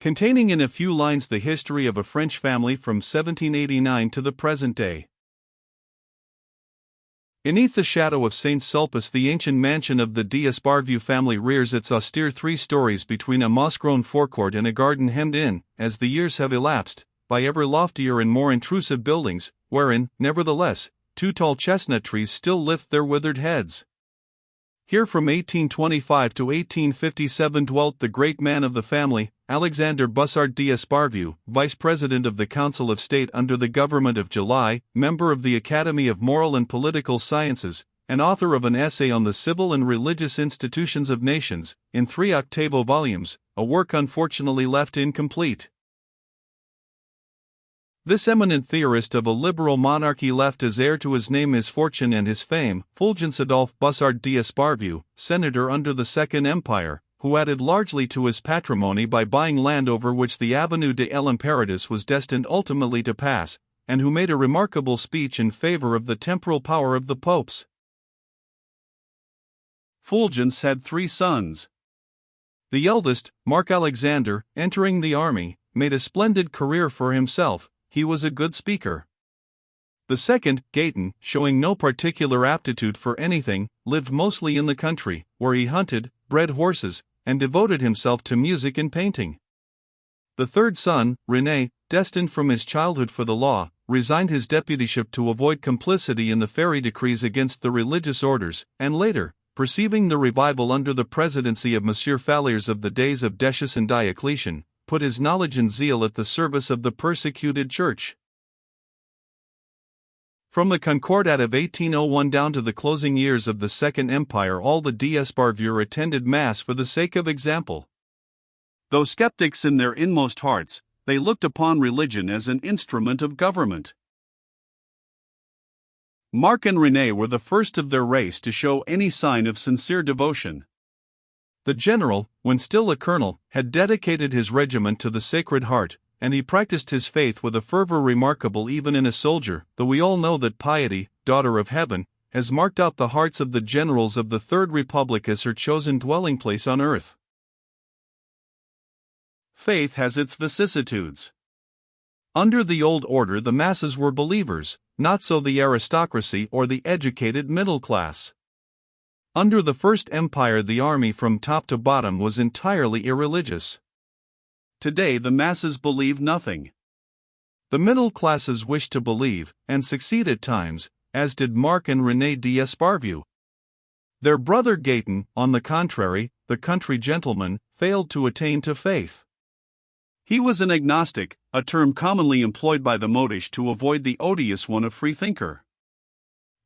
containing in a few lines the history of a French family from 1789 to the present day. Beneath the shadow of St. Sulpice, the ancient mansion of the d'Esparvieu family rears its austere 3 stories between a moss-grown forecourt and a garden hemmed in, as the years have elapsed, by ever loftier and more intrusive buildings, wherein, nevertheless, 2 tall chestnut trees still lift their withered heads. Here from 1825 to 1857 dwelt the great man of the family, Alexandre Bussart d'Esparvieu, Vice President of the Council of State under the government of July, member of the Academy of Moral and Political Sciences, and author of an essay on the civil and religious institutions of nations, in 3 octavo volumes, a work unfortunately left incomplete. This eminent theorist of a liberal monarchy left as heir to his name, his fortune and his fame, Fulgence Adolphe Bussart d'Esparvieu, senator under the Second Empire, who added largely to his patrimony by buying land over which the Avenue de l'Impératrice was destined ultimately to pass, and who made a remarkable speech in favor of the temporal power of the popes. Fulgence had 3 sons. The eldest, Marc Alexander, entering the army, made a splendid career for himself. He was a good speaker. The second, Gaëtan, showing no particular aptitude for anything, lived mostly in the country, where he hunted, bred horses, and devoted himself to music and painting. The third son, René, destined from his childhood for the law, resigned his deputyship to avoid complicity in the Ferry decrees against the religious orders, and later, perceiving the revival under the presidency of Monsieur Faliers of the days of Decius and Diocletian, put his knowledge and zeal at the service of the persecuted church. From the Concordat of 1801 down to the closing years of the Second Empire, all the d'Esparvieu attended Mass for the sake of example. Though skeptics in their inmost hearts, they looked upon religion as an instrument of government. Marc and René were the first of their race to show any sign of sincere devotion. The general, when still a colonel, had dedicated his regiment to the Sacred Heart, and he practiced his faith with a fervor remarkable even in a soldier, though we all know that piety, daughter of heaven, has marked out the hearts of the generals of the Third Republic as her chosen dwelling place on earth. Faith has its vicissitudes. Under the old order the masses were believers, not so the aristocracy or the educated middle class. Under the First Empire the army from top to bottom was entirely irreligious. Today the masses believe nothing. The middle classes wish to believe, and succeed at times, as did Marc and René d'Esparvieu. Their brother Gaëtan, on the contrary, the country gentleman, failed to attain to faith. He was an agnostic, a term commonly employed by the modish to avoid the odious one of freethinker.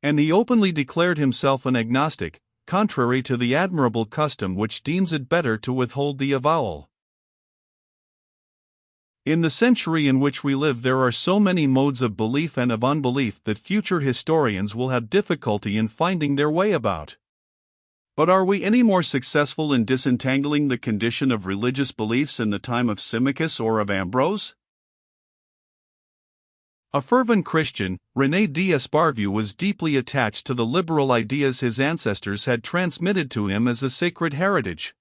And he openly declared himself an agnostic, contrary to the admirable custom which deems it better to withhold the avowal. In the century in which we live there are so many modes of belief and of unbelief that future historians will have difficulty in finding their way about. But are we any more successful in disentangling the condition of religious beliefs in the time of Symmachus or of Ambrose? A fervent Christian, René d'Esparvieu was deeply attached to the liberal ideas his ancestors had transmitted to him as a sacred heritage.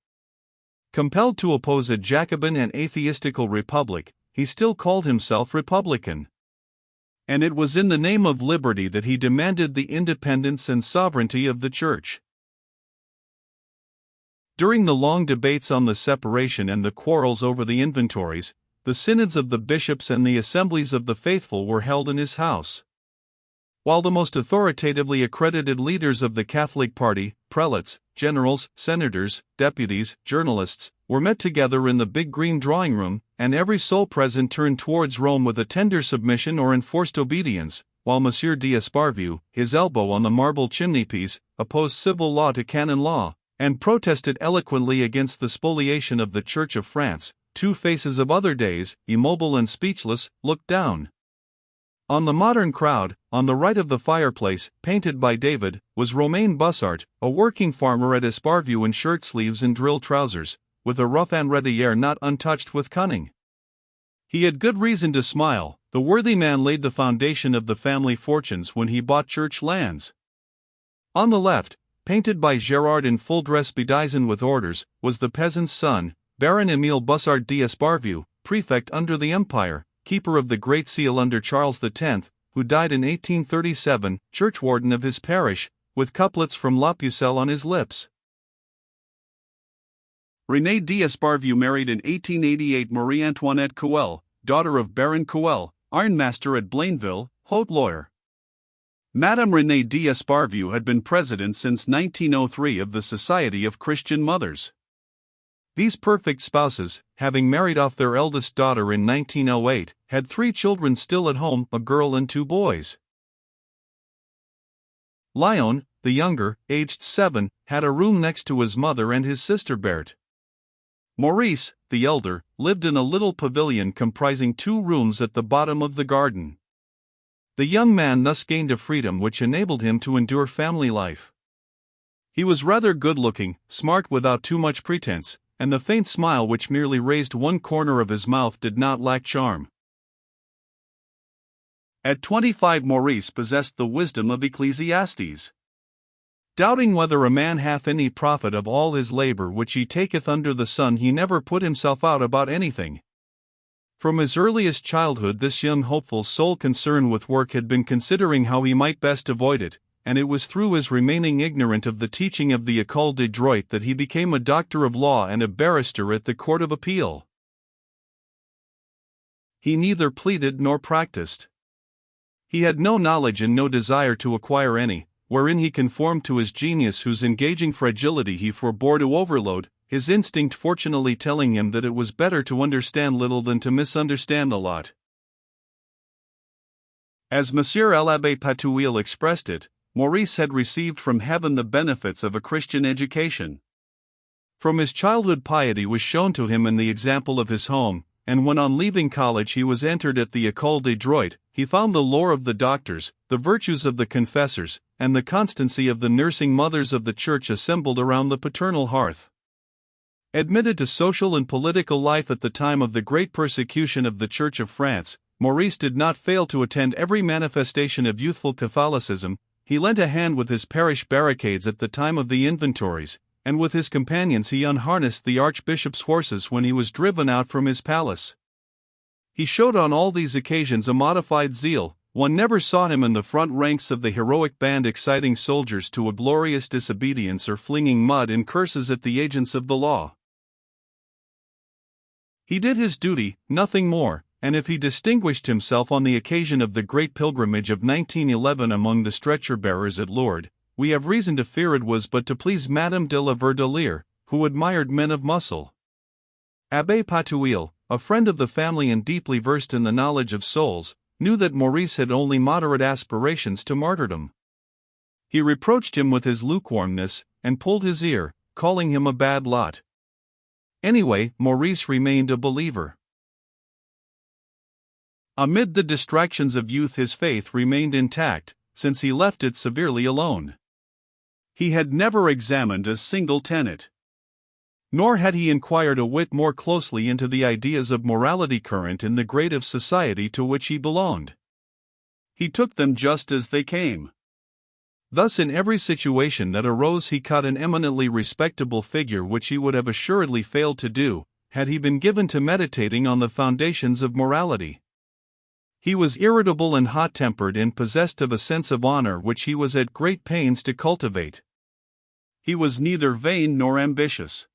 Compelled to oppose a Jacobin and atheistical republic, he still called himself Republican. And it was in the name of liberty that he demanded the independence and sovereignty of the Church. During the long debates on the separation and the quarrels over the inventories, the synods of the bishops and the assemblies of the faithful were held in his house. While the most authoritatively accredited leaders of the Catholic party, prelates, generals, senators, deputies, journalists, were met together in the big green drawing room, and every soul present turned towards Rome with a tender submission or enforced obedience, while Monsieur d'Esparvieu, his elbow on the marble chimney-piece, opposed civil law to canon law, and protested eloquently against the spoliation of the Church of France. 2 faces of other days, immobile and speechless, looked down. On the modern crowd, on the right of the fireplace, painted by David, was Romain Bussart, a working farmer at Esparvieu in shirt-sleeves and drill trousers, with a rough and ready air not untouched with cunning. He had good reason to smile. The worthy man laid the foundation of the family fortunes when he bought church lands. On the left, painted by Gérard in full dress bedizened with orders, was the peasant's son, Baron Émile Bussard d'Esparvieu, prefect under the Empire, keeper of the Great Seal under Charles X, who died in 1837, churchwarden of his parish, with couplets from La Pucelle on his lips. René d'Esparvieu married in 1888 Marie Antoinette Coel, daughter of Baron Coel, ironmaster at Blainville, Haute-Loire. Madame René d'Esparvieu had been president since 1903 of the Society of Christian Mothers. These perfect spouses, having married off their eldest daughter in 1908, had 3 children still at home, a girl and 2 boys. Léon, the younger, aged 7, had a room next to his mother and his sister Berthe. Maurice, the elder, lived in a little pavilion comprising 2 rooms at the bottom of the garden. The young man thus gained a freedom which enabled him to endure family life. He was rather good-looking, smart without too much pretense, and the faint smile which merely raised one corner of his mouth did not lack charm. At 25 Maurice possessed the wisdom of Ecclesiastes. Doubting whether a man hath any profit of all his labor which he taketh under the sun, he never put himself out about anything. From his earliest childhood this young hopeful's sole concern with work had been considering how he might best avoid it, and it was through his remaining ignorant of the teaching of the École de Droit that he became a doctor of law and a barrister at the Court of Appeal. He neither pleaded nor practiced. He had no knowledge and no desire to acquire any, wherein he conformed to his genius, whose engaging fragility he forbore to overload, his instinct fortunately telling him that it was better to understand little than to misunderstand a lot. As Monsieur l'Abbé Patouille expressed it, Maurice had received from heaven the benefits of a Christian education. From his childhood piety was shown to him in the example of his home, and when on leaving college he was entered at the École de Droit, he found the lore of the doctors, the virtues of the confessors, and the constancy of the nursing mothers of the Church assembled around the paternal hearth. Admitted to social and political life at the time of the great persecution of the Church of France, Maurice did not fail to attend every manifestation of youthful Catholicism. He lent a hand with his parish barricades at the time of the inventories, and with his companions he unharnessed the archbishop's horses when he was driven out from his palace. He showed on all these occasions a modified zeal. One never saw him in the front ranks of the heroic band exciting soldiers to a glorious disobedience or flinging mud and curses at the agents of the law. He did his duty, nothing more, and if he distinguished himself on the occasion of the great pilgrimage of 1911 among the stretcher-bearers at Lourdes, we have reason to fear it was but to please Madame de la Verdelière, who admired men of muscle. Abbé Patouille, a friend of the family and deeply versed in the knowledge of souls, knew that Maurice had only moderate aspirations to martyrdom. He reproached him with his lukewarmness, and pulled his ear, calling him a bad lot. Anyway, Maurice remained a believer. Amid the distractions of youth his faith remained intact, since he left it severely alone. He had never examined a single tenet. Nor had he inquired a whit more closely into the ideas of morality current in the grade of society to which he belonged. He took them just as they came. Thus in every situation that arose he cut an eminently respectable figure, which he would have assuredly failed to do, had he been given to meditating on the foundations of morality. He was irritable and hot-tempered and possessed of a sense of honor which he was at great pains to cultivate. He was neither vain nor ambitious.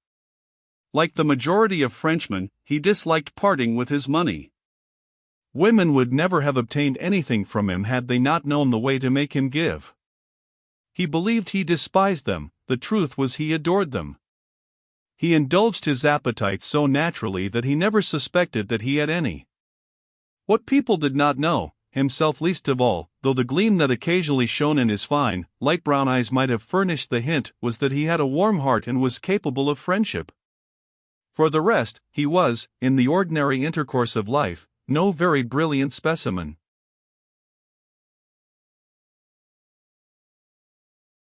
Like the majority of Frenchmen, he disliked parting with his money. Women would never have obtained anything from him had they not known the way to make him give. He believed he despised them, the truth was he adored them. He indulged his appetites so naturally that he never suspected that he had any. What people did not know, himself least of all, though the gleam that occasionally shone in his fine, light brown eyes might have furnished the hint, was that he had a warm heart and was capable of friendship. For the rest, he was, in the ordinary intercourse of life, no very brilliant specimen.